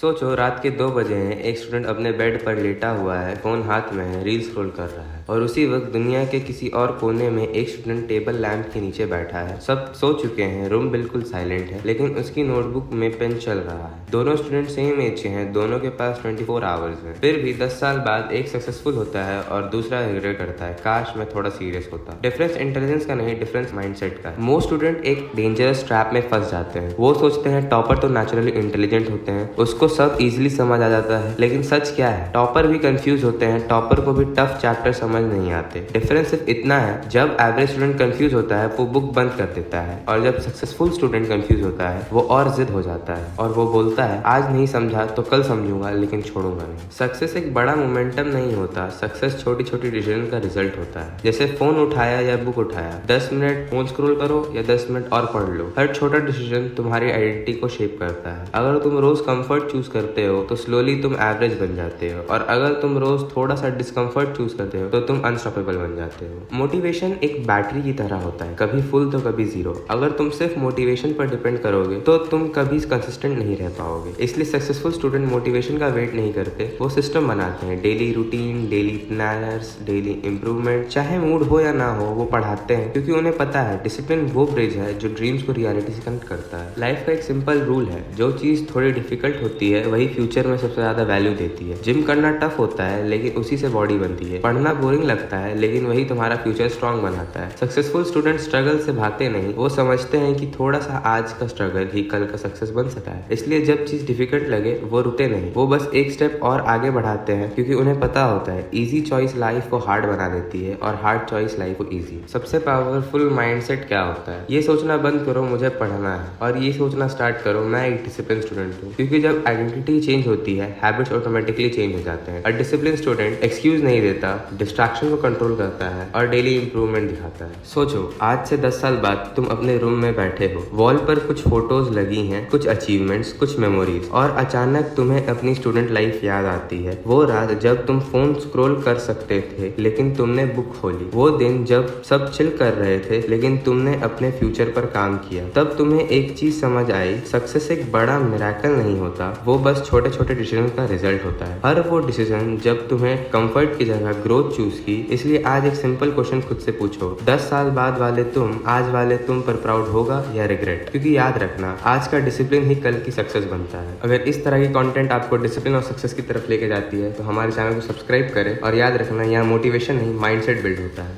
सोचो रात के 2 बजे हैं, एक स्टूडेंट अपने बेड पर लेटा हुआ है, फोन हाथ में है, रील स्क्रॉल कर रहा है और उसी वक्त दुनिया के किसी और कोने में एक स्टूडेंट टेबल लैंप के नीचे बैठा है। सब सो चुके हैं, रूम बिल्कुल साइलेंट है, लेकिन उसकी नोटबुक में पेन चल रहा है। दोनों स्टूडेंट सेम एज के हैं, दोनों के पास 24 आवर्स है। फिर भी 10 साल बाद एक सक्सेसफुल होता है और दूसरा रिग्रेट करता है, काश मैं थोड़ा सीरियस होता। डिफरेंस इंटेलिजेंस का नहीं, डिफरेंस माइंडसेट का। मोस्ट स्टूडेंट एक डेंजरस ट्रैप में फंस जाते हैं। वो सोचते हैं टॉपर तो नेचुरली इंटेलिजेंट होते हैं, उसको सब इजीली समझ आ जाता है, लेकिन सच क्या है, टॉपर भी कंफ्यूज होते हैं, टॉपर को भी टफ चैप्टर समझ नहीं आते। डिफरेंस सिर्फ इतना है, जब एवरेज स्टूडेंट कंफ्यूज होता है वो बुक बंद कर देता है, और जब सक्सेसफुल स्टूडेंट कंफ्यूज होता है वो और जिद हो जाता है और वो बोलता है आज नहीं समझा तो कल समझूंगा, लेकिन छोड़ूंगा नहीं। सक्सेस एक बड़ा मोमेंटम नहीं होता, सक्सेस छोटी छोटी डिसीजन का रिजल्ट होता है। जैसे फोन उठाया या बुक उठाया, 10 मिनट फोन स्क्रॉल करो या 10 मिनट और पढ़ लो। हर छोटा डिसीजन तुम्हारी आइडेंटिटी को शेप करता है। अगर तुम रोज कंफर्ट चूज करते हो तो स्लोली तुम एवरेज बन जाते हो, और अगर तुम रोज थोड़ा सा डिस्कम्फर्ट चूज करते हो तो तुम अनस्टॉपेबल बन जाते हो। मोटिवेशन एक बैटरी की तरह होता है, कभी फुल तो कभी जीरो। अगर तुम सिर्फ मोटिवेशन पर डिपेंड करोगे तो तुम कभी कंसिस्टेंट नहीं रह पाओगे। इसलिए सक्सेसफुल स्टूडेंट मोटिवेशन का वेट नहीं करते, वो सिस्टम बनाते हैं। Daily routine, daily planners, daily improvement, चाहे मूड हो या ना हो वो पढ़ाते हैं, क्योंकि उन्हें पता है डिसिप्लिन वो ब्रिज है जो ड्रीम्स को रियलिटी से कनेक्ट करता है। लाइफ का एक सिंपल रूल है, जो चीज थोड़ी डिफिकल्ट होती है वही फ्यूचर में सबसे ज्यादा वैल्यू देती है। जिम करना टफ होता है, लेकिन उसी से बॉडी बनती है। पढ़ना बोरिंग लगता है, लेकिन वही तुम्हारा फ्यूचर स्ट्रांग बनाता है। सक्सेसफुल स्टूडेंट स्ट्रगल से भागते नहीं, वो समझते हैं कि थोड़ा सा आज का स्ट्रगल ही कल का सक्सेस बन सकता है। इसलिए जब चीज डिफिकल्ट लगे वो रुके नहीं, वो बस एक स्टेप और आगे बढ़ाते हैं, क्योंकि उन्हें पता होता है इजी चॉइस लाइफ को हार्ड बना देती है और हार्ड चॉइस लाइफ को इजी। सबसे पावरफुल माइंडसेट क्या होता है? ये सोचना बंद करो मुझे पढ़ना है, और ये सोचना स्टार्ट करो मैं एक डिसिप्लिन स्टूडेंट हूँ। क्योंकि जब आइडेंटिटी चेंज होती है, हैबिट्स ऑटोमेटिकली चेंज हो जाते हैं। और डिसिप्लिन स्टूडेंट एक्सक्यूज नहीं देता, डिस्ट्रैक्शन को कंट्रोल करता है और डेली इंप्रूवमेंट दिखाता है। सोचो आज से 10 साल बाद तुम अपने रूम में बैठे हो, वॉल पर कुछ फोटोज लगी हैं, कुछ अचीवमेंट्स, कुछ मेमोरीज, और अचानक तुम्हें अपनी स्टूडेंट लाइफ याद आती है। वो रात जब तुम फोन स्क्रॉल कर सकते थे लेकिन तुमने बुक खोली, वो दिन जब सब चिल कर रहे थे लेकिन तुमने अपने फ्यूचर पर काम किया। तब तुम्हें एक चीज समझ आई, सक्सेस एक बड़ा मिरेकल नहीं होता, वो बस छोटे छोटे डिसीजन का रिजल्ट होता है। हर वो डिसीजन जब तुम्हें कंफर्ट की जगह ग्रोथ चूज की। इसलिए आज एक सिंपल क्वेश्चन खुद से पूछो, 10 साल बाद वाले तुम आज वाले तुम पर प्राउड होगा या रिग्रेट? क्योंकि याद रखना, आज का डिसिप्लिन ही कल की सक्सेस बनता है। अगर इस तरह की कंटेंट आपको डिसिप्लिन और सक्सेस की तरफ लेके जाती है तो हमारे चैनल को सब्सक्राइब करें, और याद रखना यहाँ मोटिवेशन नहीं माइंडसेट बिल्ड होता है।